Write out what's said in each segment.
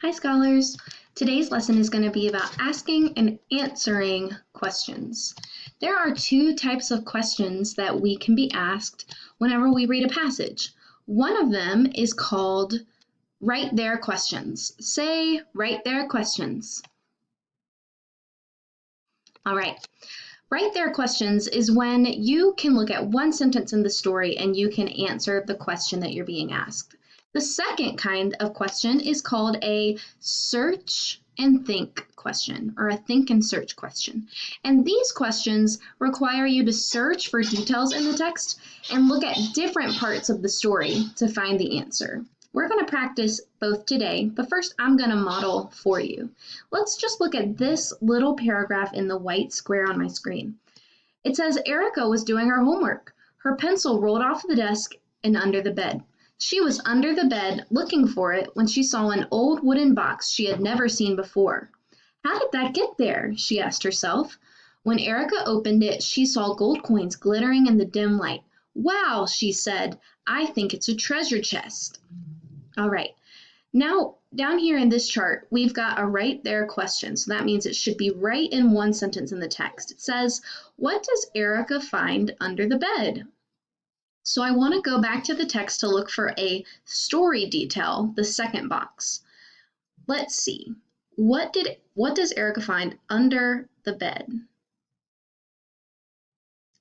Hi, scholars. Today's lesson is going to be about asking and answering questions. There are two types of questions that we can be asked whenever we read a passage. One of them is called right there questions. Say right there questions. All right. Right there questions is when you can look at one sentence in the story and you can answer the question that you're being asked. The second kind of question is called a search and think question, or a think and search question. And these questions require you to search for details in the text and look at different parts of the story to find the answer. We're going to practice both today, but first I'm going to model for you. Let's just look at this little paragraph in the white square on my screen. It says Erica was doing her homework. Her pencil rolled off the desk and under the bed. She was under the bed looking for it when she saw an old wooden box she had never seen before. How did that get there? She asked herself. When Erica opened it, she saw gold coins glittering in the dim light. Wow, she said, I think it's a treasure chest. All right. Now, down here in this chart, we've got a right there question. So that means it should be right in one sentence in the text. It says, what does Erica find under the bed? So I want to go back to the text to look for a story detail, the second box. Let's see. What does Erica find under the bed?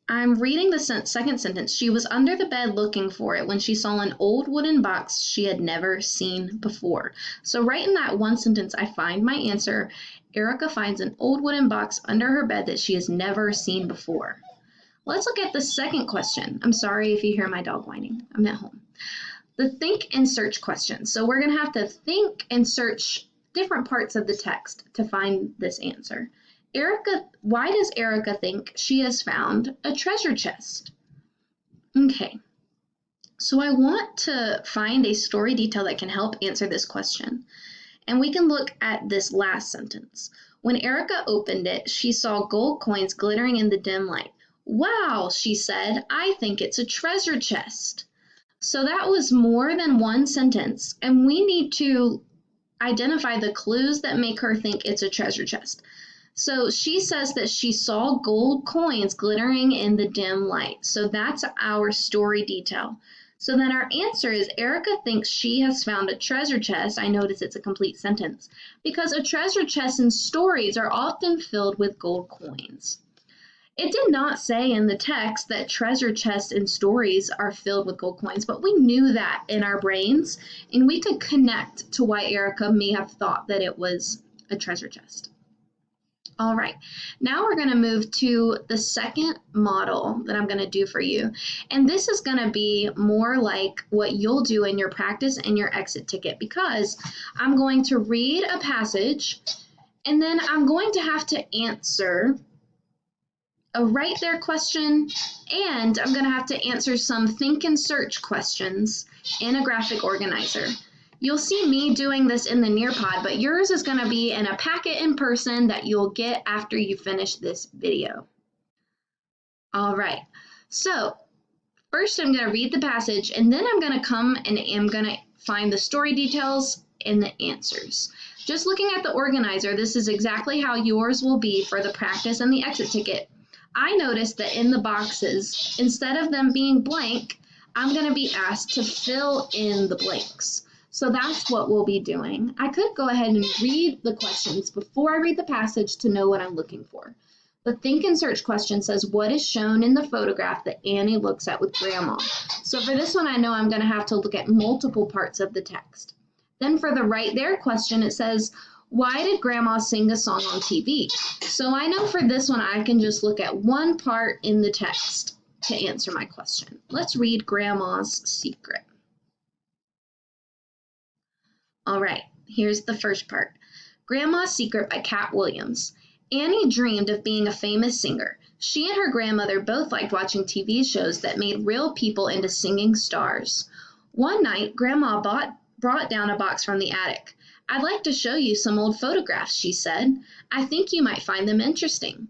I'm reading the second sentence. She was under the bed looking for it when she saw an old wooden box she had never seen before. So right in that one sentence, I find my answer. Erica finds an old wooden box under her bed that she has never seen before. Let's look at the second question. I'm sorry if you hear my dog whining. I'm at home. The think and search question. So we're going to have to think and search different parts of the text to find this answer. Why does Erica think she has found a treasure chest? Okay, so I want to find a story detail that can help answer this question. And we can look at this last sentence. When Erica opened it, she saw gold coins glittering in the dim light. Wow, she said, I think it's a treasure chest. So that was more than one sentence, and we need to identify the clues that make her think it's a treasure chest. So she says that she saw gold coins glittering in the dim light. So that's our story detail. So then our answer is Erica thinks she has found a treasure chest. I notice it's a complete sentence because a treasure chest in stories are often filled with gold coins. It did not say in the text that treasure chests in stories are filled with gold coins, but we knew that in our brains, and we could connect to why Erica may have thought that it was a treasure chest. All right, now we're going to move to the second model that I'm going to do for you. And this is going to be more like what you'll do in your practice and your exit ticket, because I'm going to read a passage and then I'm going to have to answer a right there question, and I'm going to have to answer some think and search questions in a graphic organizer. You'll see me doing this in the Nearpod, but yours is going to be in a packet in person that you'll get after you finish this video. All right, so first I'm going to read the passage, and then I'm going to come and I'm going to find the story details and the answers. Just looking at the organizer, this is exactly how yours will be for the practice and the exit ticket. I noticed that in the boxes, instead of them being blank, I'm going to be asked to fill in the blanks. So that's what we'll be doing. I could go ahead and read the questions before I read the passage to know what I'm looking for. The think and search question says, what is shown in the photograph that Annie looks at with Grandma? So for this one, I know I'm going to have to look at multiple parts of the text. Then for the right there question, it says, why did Grandma sing a song on TV? So I know for this one, I can just look at one part in the text to answer my question. Let's read Grandma's Secret. All right, here's the first part. Grandma's Secret by Cat Williams. Annie dreamed of being a famous singer. She and her grandmother both liked watching TV shows that made real people into singing stars. One night, Grandma brought down a box from the attic. I'd like to show you some old photographs, she said. I think you might find them interesting.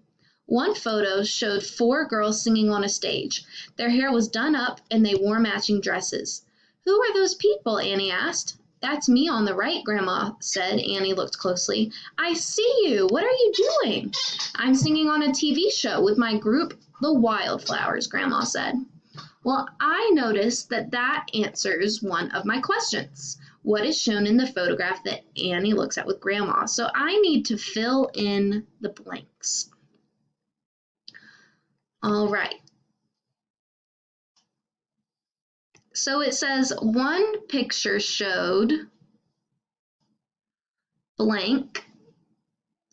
One photo showed 4 girls singing on a stage. Their hair was done up and they wore matching dresses. Who are those people? Annie asked. That's me on the right, Grandma said. Annie looked closely. I see you. What are you doing? I'm singing on a TV show with my group, the Wildflowers, Grandma said. Well, I noticed that answers one of my questions. What is shown in the photograph that Annie looks at with Grandma? So I need to fill in the blanks. All right. So it says one picture showed blank.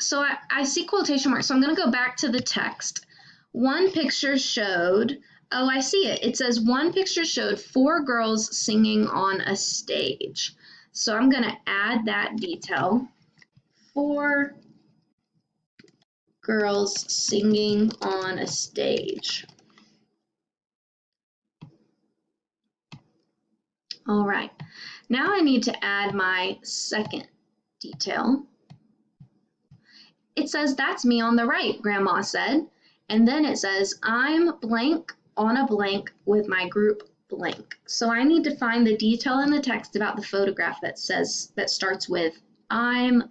So I see quotation marks, so I'm going to go back to the text. One picture showed, oh, I see it. It says one picture showed 4 girls singing on a stage. So I'm going to add that detail. 4 girls singing on a stage. All right. Now I need to add my second detail. It says, that's me on the right, Grandma said. And then it says, I'm blank on a blank with my group blank. So I need to find the detail in the text about the photograph that starts with, I'm.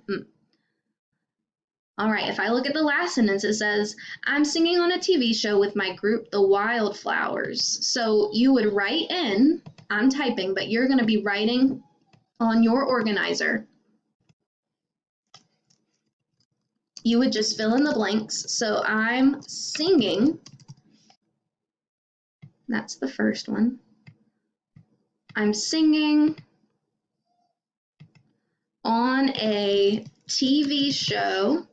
All right, if I look at the last sentence, it says, I'm singing on a TV show with my group, the Wildflowers. So you would write in, I'm typing, but you're going to be writing on your organizer. You would just fill in the blanks. So I'm singing, that's the first one. I'm singing on a TV show,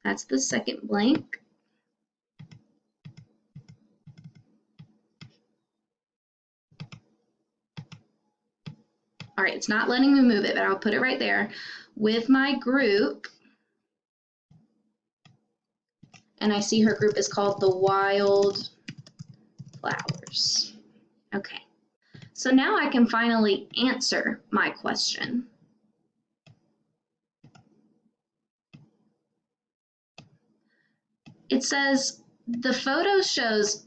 that's the second blank. All right, it's not letting me move it, but I'll put it right there. With my group, and I see her group is called the Wildflowers. Okay, so now I can finally answer my question. It says the photo shows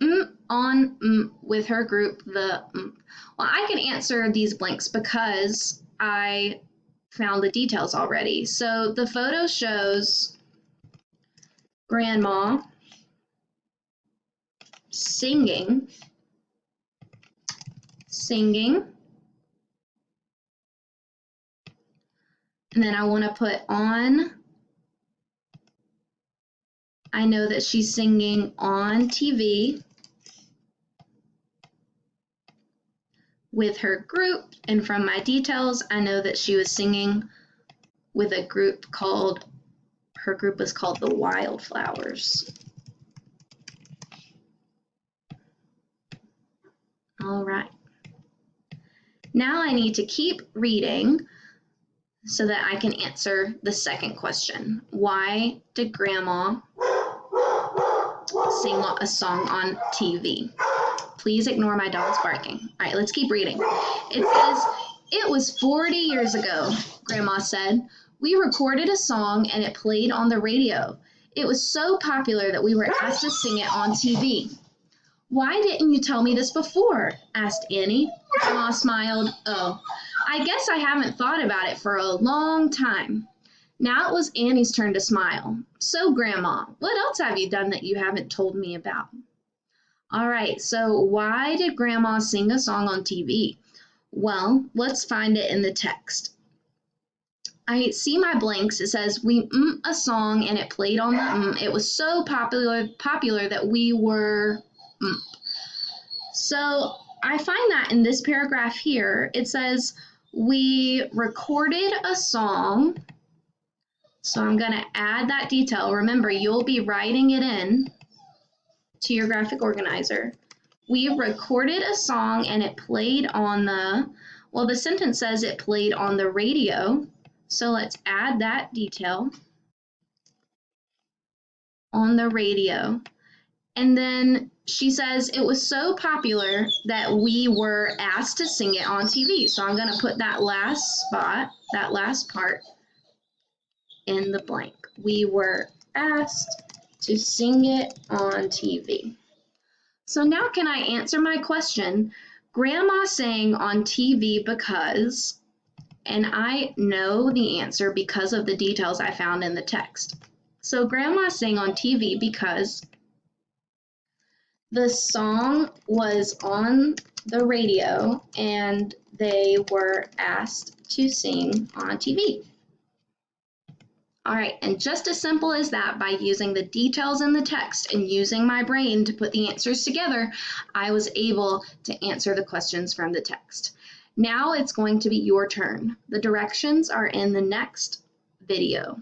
on with her group the. Well, I can answer these blanks because I found the details already. So the photo shows Grandma singing, and then I want to put on, I know that she's singing on TV with her group, and from my details, I know that she was singing with a group called, her group was called the Wildflowers. All right. Now I need to keep reading so that I can answer the second question. Why did Grandma sing a song on TV? Please ignore my dog's barking. All right, let's keep reading. It says, it was 40 years ago, Grandma said. We recorded a song and it played on the radio. It was so popular that we were asked to sing it on TV. Why didn't you tell me this before? Asked Annie. Grandma smiled. Oh, I guess I haven't thought about it for a long time. Now it was Annie's turn to smile. So, Grandma, what else have you done that you haven't told me about? All right, so why did Grandma sing a song on TV? Well, let's find it in the text. I see my blanks. It says, we a song and it played on the It was so popular that we were So I find that in this paragraph here, it says, we recorded a song. So I'm going to add that detail. Remember, you'll be writing it in to your graphic organizer. We recorded a song and it played on the sentence says it played on the radio. So let's add that detail. On the radio. And then she says it was so popular that we were asked to sing it on TV. So I'm going to put that last spot, that last part in the blank. We were asked to sing it on TV. So now can I answer my question? Grandma sang on TV because, and I know the answer because of the details I found in the text. So Grandma sang on TV because the song was on the radio and they were asked to sing on TV. All right, and just as simple as that, by using the details in the text and using my brain to put the answers together, I was able to answer the questions from the text. Now it's going to be your turn. The directions are in the next video.